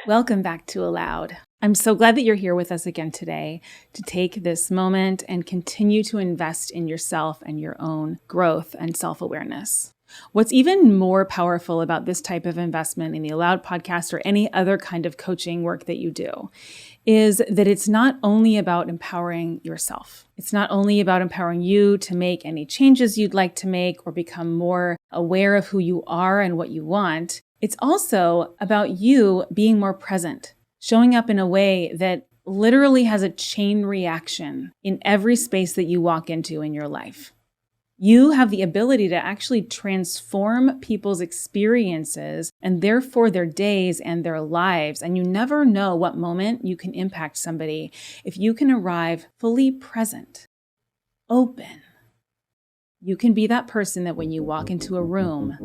Welcome back to Aloud. I'm so glad that you're here with us again today to take this moment and continue to invest in yourself and your own growth and self-awareness. What's even more powerful about this type of investment in the Aloud podcast or any other kind of coaching work that you do is that it's not only about empowering yourself. It's not only about empowering you to make any changes you'd like to make or become more aware of who you are and what you want. It's also about you being more present, showing up in a way that literally has a chain reaction in every space that you walk into in your life. You have the ability to actually transform people's experiences and therefore their days and their lives. And you never know what moment you can impact somebody if you can arrive fully present, open. You can be that person that when you walk into a room,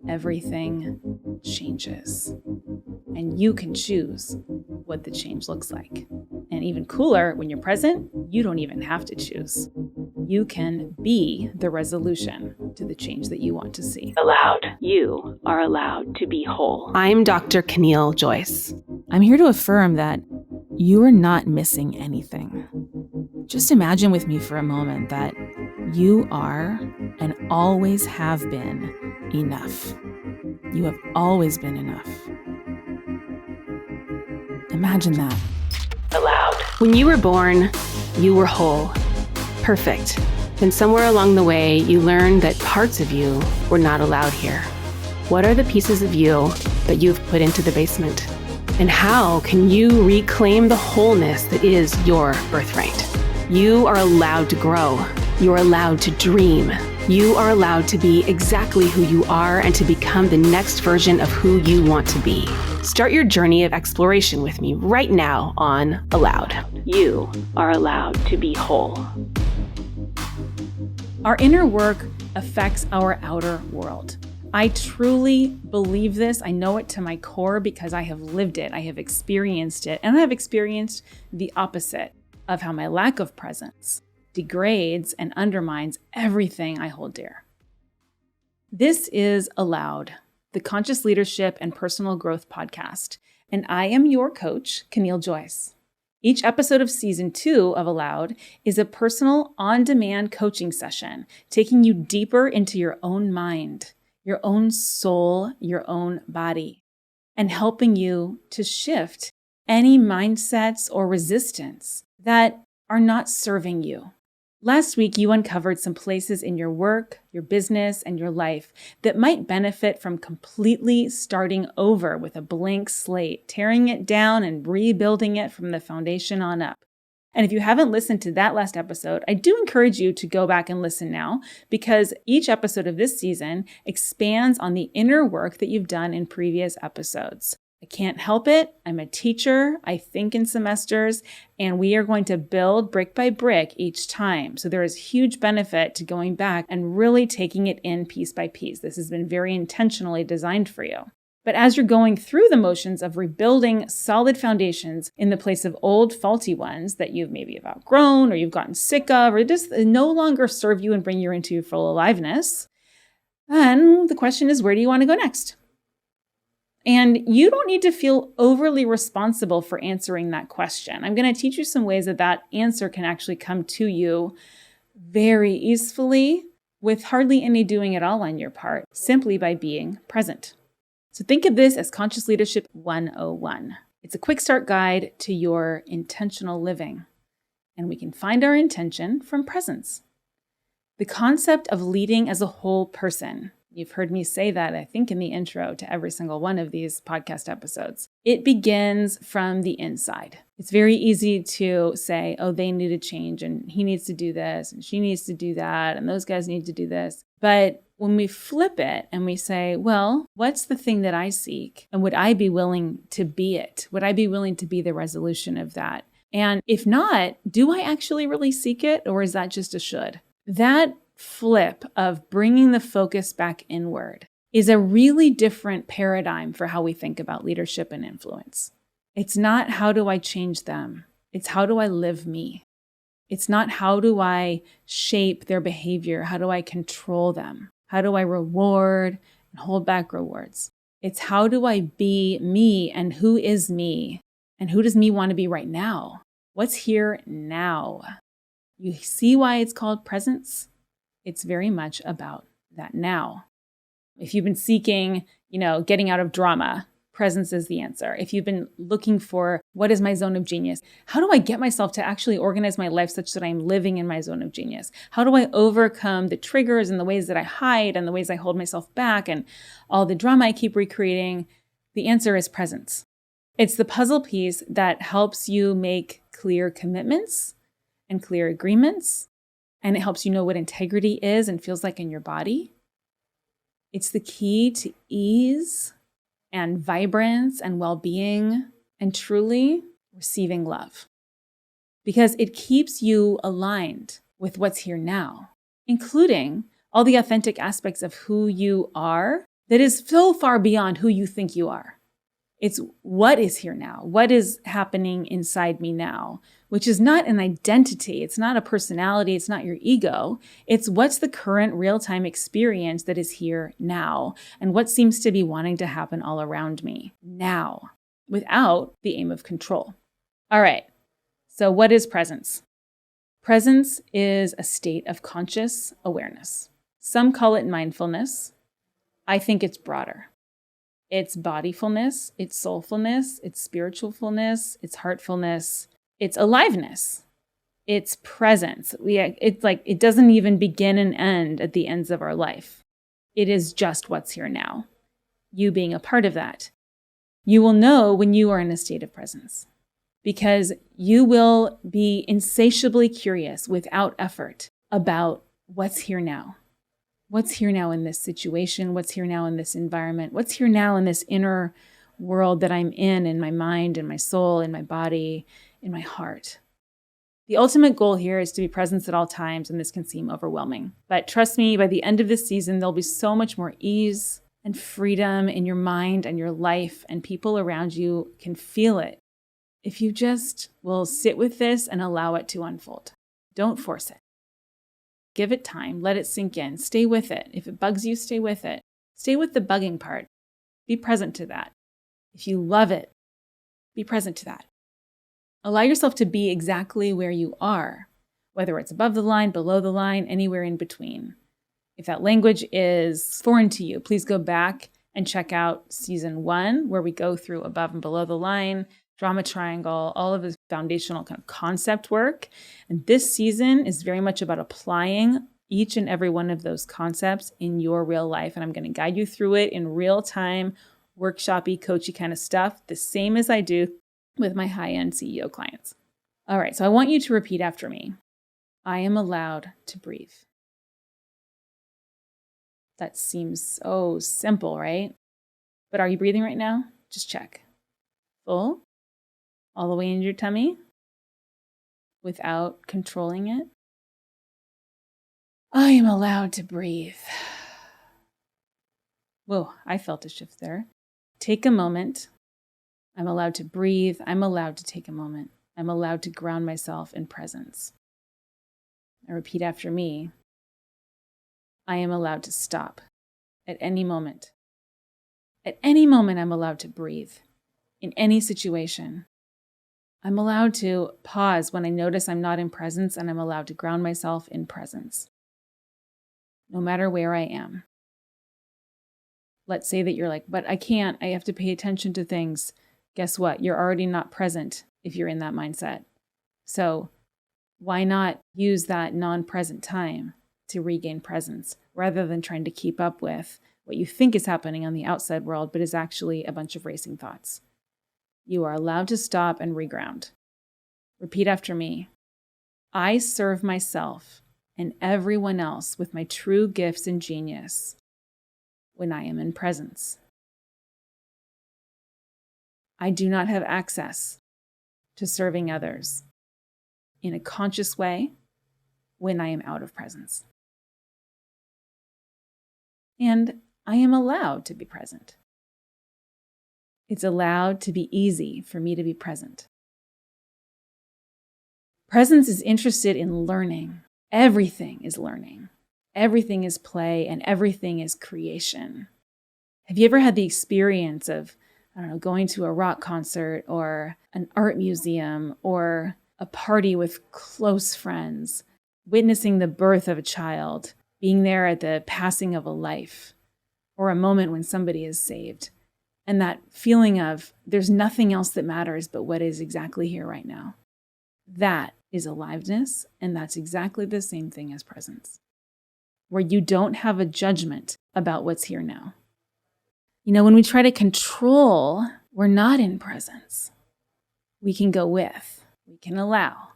everything changes. And you can choose what the change looks like. And even cooler, when you're present, you don't even have to choose. You can be the resolution to the change that you want to see. Allowed. You are allowed to be whole. I'm Dr. Caneel, Joyce. I'm here to affirm that you are not missing anything. Just imagine with me for a moment that you are and always have been enough. You have always been enough. Imagine that. Allowed. When you were born, you were whole. Perfect. Then somewhere along the way, you learned that parts of you were not allowed here. What are the pieces of you that you've put into the basement? And how can you reclaim the wholeness that is your birthright? You are allowed to grow. You're allowed to dream. You are allowed to be exactly who you are and to become the next version of who you want to be. Start your journey of exploration with me right now on Allowed. You are allowed to be whole. Our inner work affects our outer world. I truly believe this. I know it to my core because I have lived it. I have experienced it. And I have experienced the opposite of how my lack of presence degrades and undermines everything I hold dear. This is Allowed, the Conscious Leadership and Personal Growth podcast, and I am your coach, Caneel Joyce. Each episode of Season 2 of Allowed is a personal, on-demand coaching session, taking you deeper into your own mind, your own soul, your own body, and helping you to shift any mindsets or resistance that are not serving you. Last week, you uncovered some places in your work, your business, and your life that might benefit from completely starting over with a blank slate, tearing it down and rebuilding it from the foundation on up. And if you haven't listened to that last episode, I do encourage you to go back and listen now because each episode of this season expands on the inner work that you've done in previous episodes. I can't help it. I'm a teacher. I think in semesters, and we are going to build brick by brick each time. So there is huge benefit to going back and really taking it in piece by piece. This has been very intentionally designed for you. But as you're going through the motions of rebuilding solid foundations in the place of old faulty ones that you've maybe outgrown or you've gotten sick of or just no longer serve you and bring you into your full aliveness, then the question is, where do you want to go next? And you don't need to feel overly responsible for answering that question. I'm going to teach you some ways that that answer can actually come to you very easily with hardly any doing at all on your part, simply by being present. So think of this as Conscious Leadership 101. It's a quick start guide to your intentional living. And we can find our intention from presence. The concept of leading as a whole person. You've heard me say that, I think, in the intro to every single one of these podcast episodes. It begins from the inside. It's very easy to say, oh, they need to change and he needs to do this and she needs to do that and those guys need to do this. But when we flip it and we say, well, what's the thing that I seek? And would I be willing to be it? Would I be willing to be the resolution of that? And if not, do I actually really seek it? Or is that just a should? That flip of bringing the focus back inward is a really different paradigm for how we think about leadership and influence. It's not how do I change them? It's how do I live me? It's not how do I shape their behavior? How do I control them? How do I reward and hold back rewards? It's how do I be me, and who is me, and who does me want to be right now? What's here now? You see why it's called presence? It's very much about that now. If you've been seeking, getting out of drama, presence is the answer. If you've been looking for what is my zone of genius, how do I get myself to actually organize my life such that I'm living in my zone of genius? How do I overcome the triggers and the ways that I hide and the ways I hold myself back and all the drama I keep recreating? The answer is presence. It's the puzzle piece that helps you make clear commitments and clear agreements, and it helps you know what integrity is and feels like in your body. It's the key to ease and vibrance and well-being and truly receiving love, because it keeps you aligned with what's here now, including all the authentic aspects of who you are that is so far beyond who you think you are. It's what is here now, what is happening inside me now, which is not an identity. It's not a personality. It's not your ego. It's what's the current real-time experience that is here now and what seems to be wanting to happen all around me now without the aim of control. All right. So what is presence? Presence is a state of conscious awareness. Some call it mindfulness. I think it's broader. It's bodyfulness, it's soulfulness, it's spiritualfulness, it's heartfulness, it's aliveness, it's presence. It's like it doesn't even begin and end at the ends of our life. It is just what's here now. You being a part of that. You will know when you are in a state of presence because you will be insatiably curious without effort about what's here now. What's here now in this situation? What's here now in this environment? What's here now in this inner world that I'm in my mind, in my soul, in my body, in my heart? The ultimate goal here is to be present at all times, and this can seem overwhelming. But trust me, by the end of this season, there'll be so much more ease and freedom in your mind and your life, and people around you can feel it. If you just will sit with this and allow it to unfold. Don't force it. Give it time. Let it sink in. Stay with it. If it bugs you, stay with it. Stay with the bugging part. Be present to that. If you love it, be present to that. Allow yourself to be exactly where you are, whether it's above the line, below the line, anywhere in between. If that language is foreign to you, please go back and check out season 1, where we go through above and below the line, drama triangle, all of the foundational kind of concept work. And this season is very much about applying each and every one of those concepts in your real life. And I'm going to guide you through it in real time, workshop-y, coachy kind of stuff, the same as I do with my high-end CEO clients. All right, so I want you to repeat after me. I am allowed to breathe. That seems so simple, right? But are you breathing right now? Just check. Full? All the way into your tummy without controlling it. I am allowed to breathe. Whoa, I felt a shift there. Take a moment. I'm allowed to breathe. I'm allowed to take a moment. I'm allowed to ground myself in presence. Now repeat after me. I am allowed to stop at any moment. At any moment, I'm allowed to breathe. In any situation. I'm allowed to pause when I notice I'm not in presence, and I'm allowed to ground myself in presence, no matter where I am. Let's say that you're like, but I can't, I have to pay attention to things. Guess what? You're already not present if you're in that mindset. So why not use that non-present time to regain presence rather than trying to keep up with what you think is happening on the outside world, but is actually a bunch of racing thoughts? You are allowed to stop and reground. Repeat after me. I serve myself and everyone else with my true gifts and genius when I am in presence. I do not have access to serving others in a conscious way when I am out of presence. And I am allowed to be present. It's allowed to be easy for me to be present. Presence is interested in learning. Everything is learning. Everything is play and everything is creation. Have you ever had the experience of, I don't know, going to a rock concert or an art museum or a party with close friends, witnessing the birth of a child, being there at the passing of a life, or a moment when somebody is saved? And that feeling of there's nothing else that matters but what is exactly here right now. That is aliveness, and that's exactly the same thing as presence, where you don't have a judgment about what's here now. When we try to control, we're not in presence. We can go with, we can allow.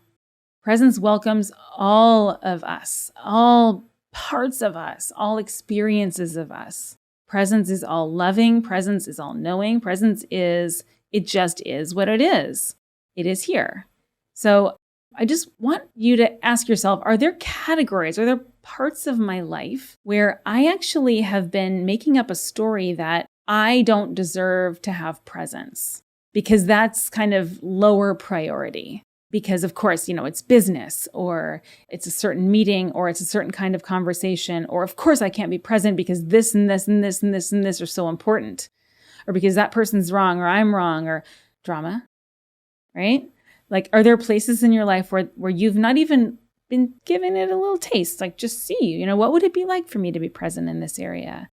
Presence welcomes all of us, all parts of us, all experiences of us. Presence is all loving. Presence is all knowing. Presence is, it just is what it is. It is here. So I just want you to ask yourself, are there categories, are there parts of my life where I actually have been making up a story that I don't deserve to have presence? Because that's kind of lower priority. Because of course, it's business, or it's a certain meeting, or it's a certain kind of conversation, or of course I can't be present because this and this and this and this and this are so important, or because that person's wrong or I'm wrong, or drama, right? Like, are there places in your life where you've not even been given it a little taste? Like, just see, what would it be like for me to be present in this area?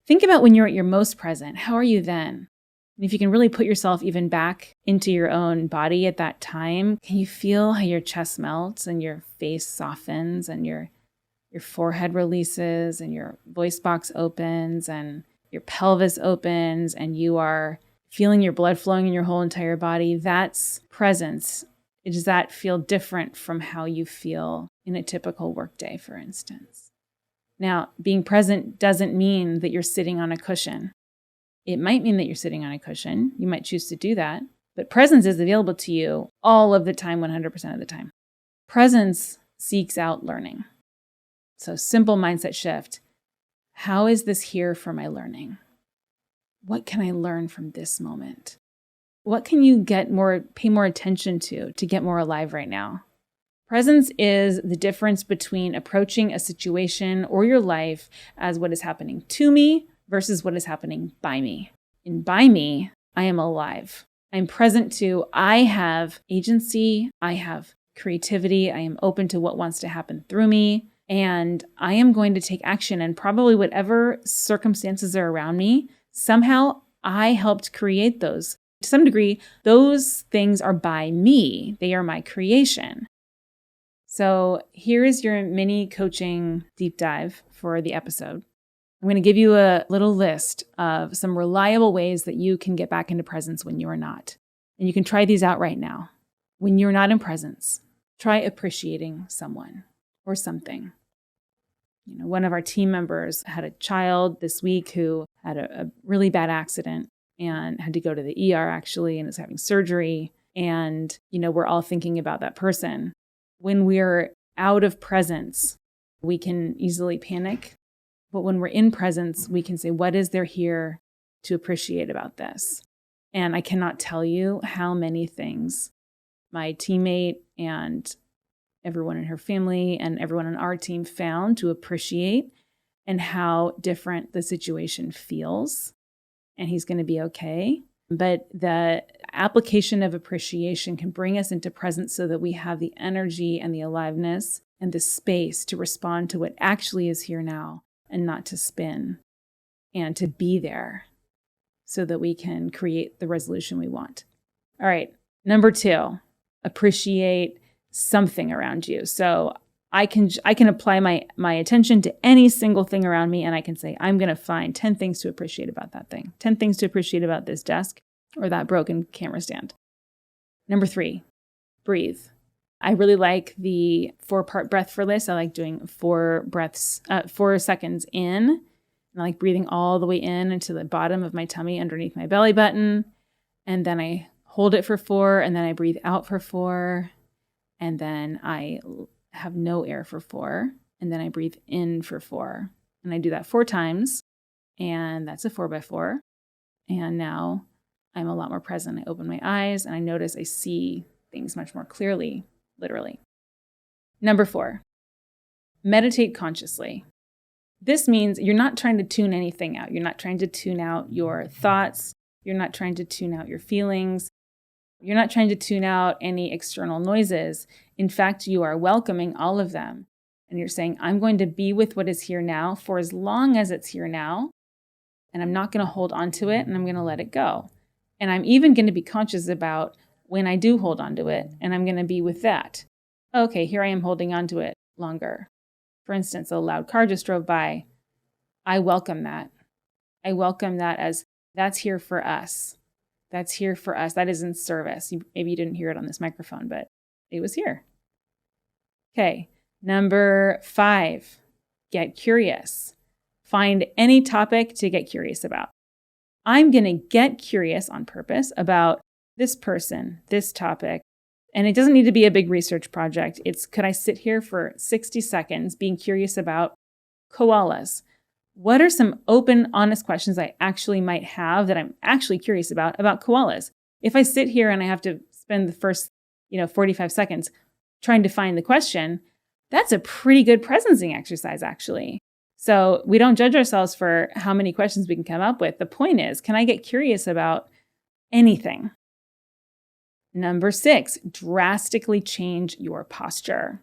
Think about when you're at your most present. How are you then? And if you can really put yourself even back into your own body at that time, can you feel how your chest melts and your face softens and your forehead releases and your voice box opens and your pelvis opens and you are feeling your blood flowing in your whole entire body? That's presence. Does that feel different from how you feel in a typical workday, for instance? Now, being present doesn't mean that you're sitting on a cushion. It might mean that you're sitting on a cushion. You might choose to do that. But presence is available to you all of the time, 100% of the time. Presence seeks out learning. So simple mindset shift. How is this here for my learning? What can I learn from this moment? What can you pay more attention to get more alive right now? Presence is the difference between approaching a situation or your life as what is happening to me versus what is happening by me. And by me, I am alive. I'm present to, I have agency, I have creativity, I am open to what wants to happen through me, and I am going to take action. And probably whatever circumstances are around me, somehow I helped create those. To some degree, those things are by me. They are my creation. So here is your mini coaching deep dive for the episode. I'm going to give you a little list of some reliable ways that you can get back into presence when you are not. And you can try these out right now. When you're not in presence, try appreciating someone or something. One of our team members had a child this week who had a really bad accident and had to go to the ER actually, and is having surgery. And, we're all thinking about that person. When we're out of presence, we can easily panic. But when we're in presence, we can say, what is there here to appreciate about this? And I cannot tell you how many things my teammate and everyone in her family and everyone on our team found to appreciate, and how different the situation feels. And he's going to be okay. But the application of appreciation can bring us into presence so that we have the energy and the aliveness and the space to respond to what actually is here now, and not to spin, and to be there so that we can create the resolution we want. All right, number 2, appreciate something around you. So I can apply my attention to any single thing around me, and I can say, I'm going to find 10 things to appreciate about that thing, 10 things to appreciate about this desk or that broken camera stand. Number 3, breathe. I really like the 4-part breath for this. I like doing 4 seconds in. And I like breathing all the way in into the bottom of my tummy underneath my belly button. And then I hold it for 4, and then I breathe out for 4. And then I have no air for 4. And then I breathe in for 4. And I do that 4 times. And that's a 4x4. And now I'm a lot more present. I open my eyes and I notice I see things much more clearly, literally. Number 4, meditate consciously. This means you're not trying to tune anything out. You're not trying to tune out your thoughts. You're not trying to tune out your feelings. You're not trying to tune out any external noises. In fact, you are welcoming all of them. And you're saying, I'm going to be with what is here now for as long as it's here now. And I'm not going to hold on to it, and I'm going to let it go. And I'm even going to be conscious about when I do hold on to it, and I'm going to be with that. Okay, here I am holding on to it longer. For instance, a loud car just drove by. I welcome that. I welcome that as that's here for us. That's here for us. That is in service. Maybe you didn't hear it on this microphone, but it was here. Okay, number 5, get curious. Find any topic to get curious about. I'm going to get curious on purpose about this person, this topic. And it doesn't need to be a big research project. It's, could I sit here for 60 seconds being curious about koalas? What are some open, honest questions I actually might have that I'm actually curious about koalas? If I sit here and I have to spend the first, 45 seconds trying to find the question, that's a pretty good presencing exercise, actually. So we don't judge ourselves for how many questions we can come up with. The point is, can I get curious about anything? Number 6, drastically change your posture.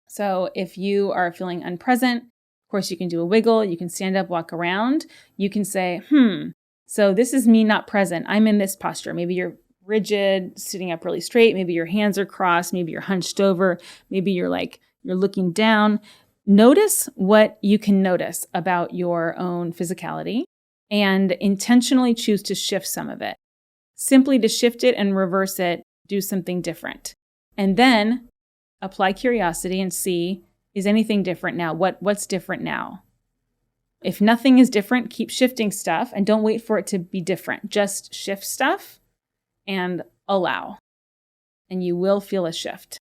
So if you are feeling unpresent, of course, you can do a wiggle. You can stand up, walk around. You can say, so this is me not present. I'm in this posture. Maybe you're rigid, sitting up really straight. Maybe your hands are crossed. Maybe you're hunched over. Maybe you're looking down. Notice what you can notice about your own physicality and intentionally choose to shift some of it. Simply to shift it and reverse it, do something different. And then apply curiosity and see, is anything different now? What's different now? If nothing is different, keep shifting stuff and don't wait for it to be different. Just shift stuff and allow. And you will feel a shift.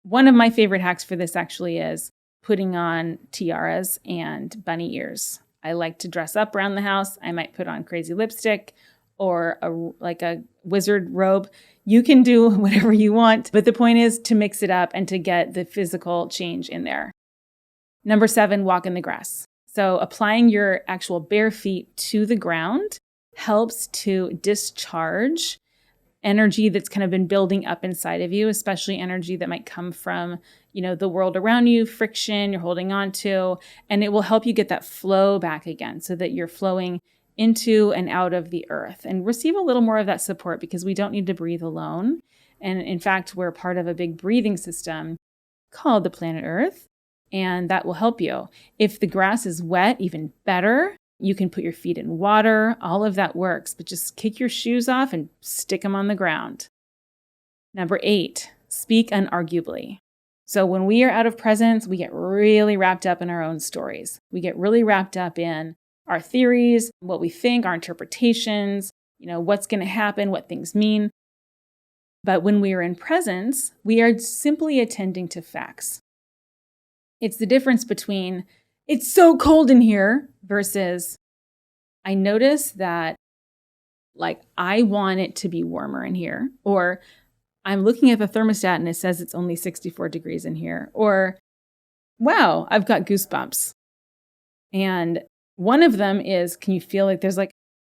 One of my favorite hacks for this actually is putting on tiaras and bunny ears. I like to dress up around the house. I might put on crazy lipstick or a wizard robe. You can do whatever you want, but the point is to mix it up and to get the physical change in there. Number 7, walk in the grass. So applying your actual bare feet to the ground helps to discharge energy that's kind of been building up inside of you, especially energy that might come from, the world around you, friction you're holding on to, and it will help you get that flow back again so that you're flowing into and out of the earth and receive a little more of that support because we don't need to breathe alone. And in fact, we're part of a big breathing system called the planet Earth, and that will help you. If the grass is wet, even better. You can put your feet in water. All of that works, but just kick your shoes off and stick them on the ground. Number 8, speak unarguably. So when we are out of presence, we get really wrapped up in our own stories. We get really wrapped up in our theories, what we think, our interpretations, what's going to happen, what things mean. But when we are in presence, we are simply attending to facts. It's the difference between, it's so cold in here, versus, I notice that, I want it to be warmer in here. Or, I'm looking at the thermostat and it says it's only 64 degrees in here. Or, wow, I've got goosebumps. And one of them is, can you feel like there's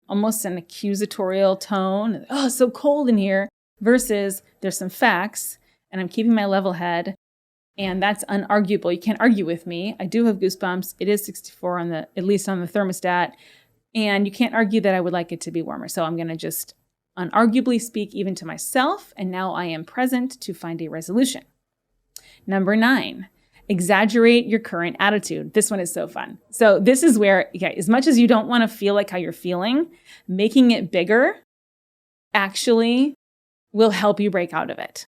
almost an accusatorial tone? Oh, it's so cold in here. Versus there's some facts and I'm keeping my level head and that's unarguable. You can't argue with me. I do have goosebumps. It is 64 at least on the thermostat. And you can't argue that I would like it to be warmer. So I'm going to just unarguably speak even to myself. And now I am present to find a resolution. Number 9. Exaggerate your current attitude. This one is so fun. So this is where, as much as you don't want to feel like how you're feeling, making it bigger actually will help you break out of it.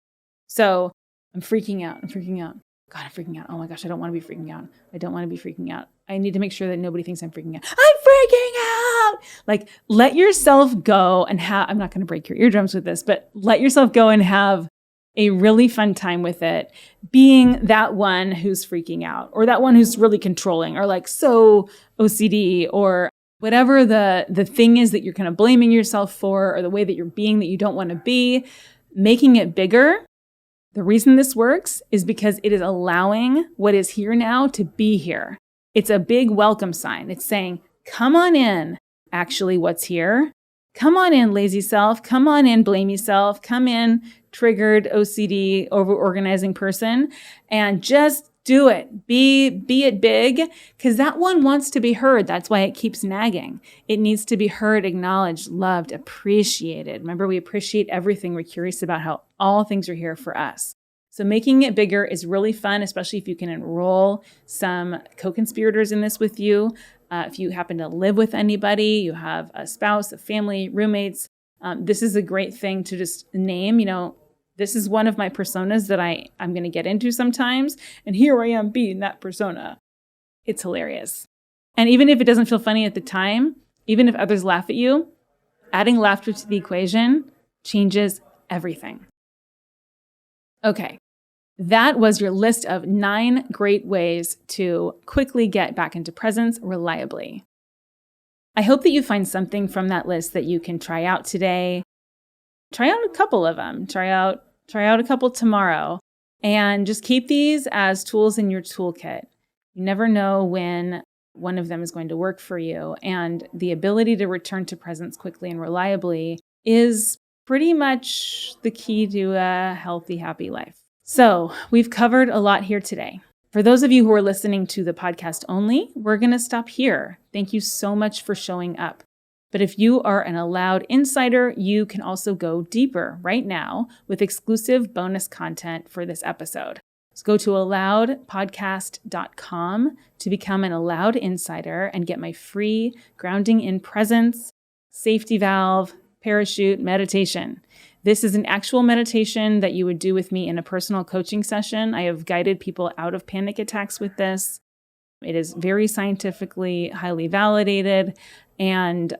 So I'm freaking out. God, I'm freaking out. Oh my gosh, I don't want to be freaking out. I don't want to be freaking out. I need to make sure that nobody thinks I'm freaking out. I'm freaking out. Let yourself go and I'm not going to break your eardrums with this, but let yourself go and have a really fun time with it, being that one who's freaking out or that one who's really controlling or so OCD or whatever the thing is that you're kind of blaming yourself for or the way that you're being that you don't want to be, making it bigger. The reason this works is because it is allowing what is here now to be here. It's a big welcome sign. It's saying, come on in, actually what's here. Come on in, lazy self. Come on in, blamey self. Come in, triggered, OCD, over-organizing person, and just do it. Be it big, because that one wants to be heard. That's why it keeps nagging. It needs to be heard, acknowledged, loved, appreciated. Remember, we appreciate everything. We're curious about how all things are here for us. So making it bigger is really fun, especially if you can enroll some co-conspirators in this with you. If you happen to live with anybody, you have a spouse, a family, roommates, this is a great thing to just name. This is one of my personas that I'm going to get into sometimes. And here I am being that persona. It's hilarious. And even if it doesn't feel funny at the time, even if others laugh at you, adding laughter to the equation changes everything. Okay. That was your list of 9 great ways to quickly get back into presence reliably. I hope that you find something from that list that you can try out today. Try out a couple of them. Try out a couple tomorrow. And just keep these as tools in your toolkit. You never know when one of them is going to work for you. And the ability to return to presence quickly and reliably is pretty much the key to a healthy, happy life. So we've covered a lot here today. For those of you who are listening to the podcast only, we're going to stop here. Thank you so much for showing up. But if you are an Allowed Insider, you can also go deeper right now with exclusive bonus content for this episode. So go to allowedpodcast.com to become an Allowed Insider and get my free grounding in presence, safety valve, parachute meditation. This is an actual meditation that you would do with me in a personal coaching session. I have guided people out of panic attacks with this. It is very scientifically highly validated and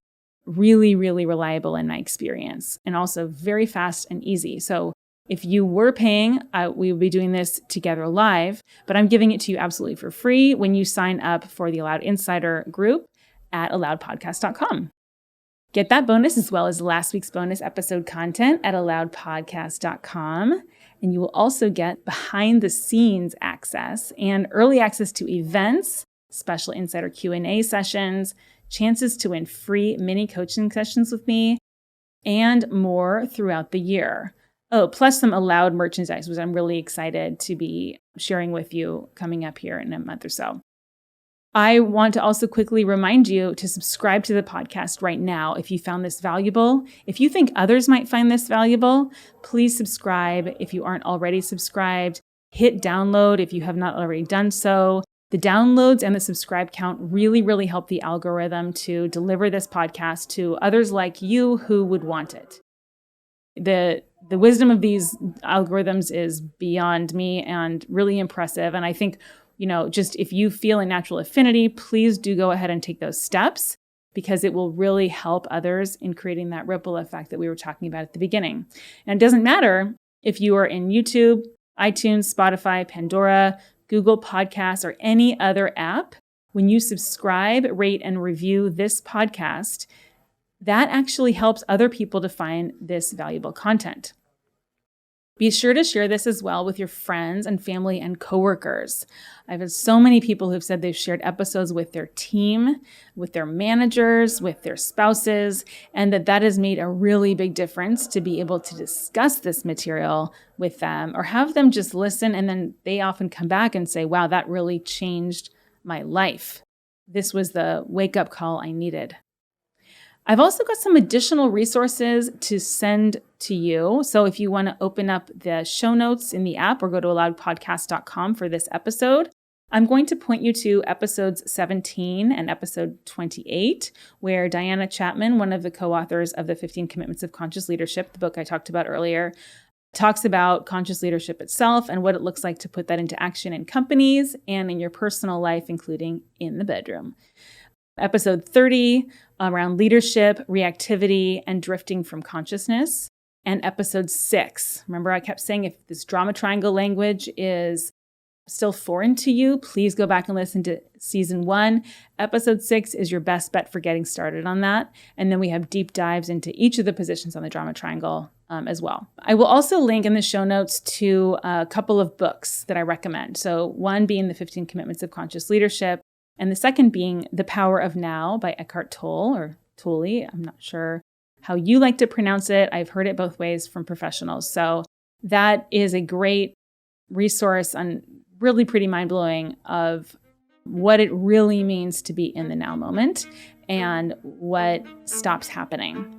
really, really reliable in my experience, and also very fast and easy. So if you were paying, we would be doing this together live, but I'm giving it to you absolutely for free when you sign up for the Allowed Insider group at allowedpodcast.com. Get that bonus as well as last week's bonus episode content at allowedpodcast.com. And you will also get behind the scenes access and early access to events, special insider Q&A sessions, chances to win free mini coaching sessions with me, and more throughout the year. Oh, plus some Allowed merchandise, which I'm really excited to be sharing with you coming up here in a month or so. I want to also quickly remind you to subscribe to the podcast right now if you found this valuable. If you think others might find this valuable, please subscribe. If you aren't already subscribed, hit download if you have not already done so. The downloads and the subscribe count really, really help the algorithm to deliver this podcast to others like you who would want it. The wisdom of these algorithms is beyond me and really impressive. And I think just if you feel a natural affinity, please do go ahead and take those steps, because it will really help others in creating that ripple effect that we were talking about at the beginning. And it doesn't matter if you are in YouTube, iTunes, Spotify, Pandora, Google Podcasts, or any other app. When you subscribe, rate, and review this podcast, that actually helps other people to find this valuable content. Be sure to share this as well with your friends and family and coworkers. I've had so many people who've said they've shared episodes with their team, with their managers, with their spouses, and that has made a really big difference to be able to discuss this material with them or have them just listen. And then they often come back and say, wow, that really changed my life. This was the wake-up call I needed. I've also got some additional resources to send to you. So if you want to open up the show notes in the app or go to allowedpodcast.com for this episode, I'm going to point you to episodes 17 and episode 28, where Diana Chapman, one of the co-authors of the 15 Commitments of Conscious Leadership, the book I talked about earlier, talks about conscious leadership itself and what it looks like to put that into action in companies and in your personal life, including in the bedroom. Episode 30 around leadership, reactivity, and drifting from consciousness. And episode 6, remember I kept saying if this drama triangle language is still foreign to you, please go back and listen to season 1. Episode 6 is your best bet for getting started on that. And then we have deep dives into each of the positions on the drama triangle as well. I will also link in the show notes to a couple of books that I recommend. So one being the 15 Commitments of Conscious Leadership, And the second being The Power of Now by Eckhart Tolle, or Tolle. I'm not sure how you like to pronounce it. I've heard it both ways from professionals. So that is a great resource and really pretty mind-blowing of what it really means to be in the now moment and what stops happening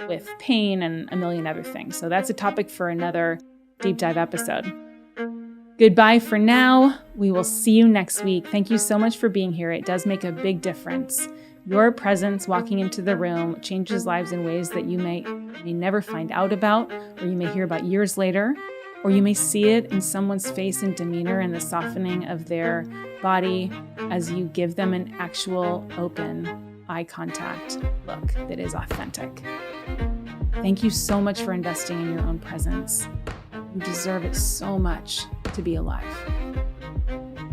with pain and a million other things. So that's a topic for another deep dive episode. Goodbye for now. We will see you next week. Thank you so much for being here. It does make a big difference. Your presence walking into the room changes lives in ways that you may never find out about, or you may hear about years later, or you may see it in someone's face and demeanor and the softening of their body as you give them an actual open eye contact look that is authentic. Thank you so much for investing in your own presence. You deserve it so much to be alive.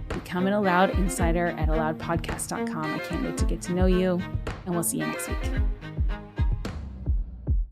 Become an Aloud Insider at aloudpodcast.com. I can't wait to get to know you, and we'll see you next week.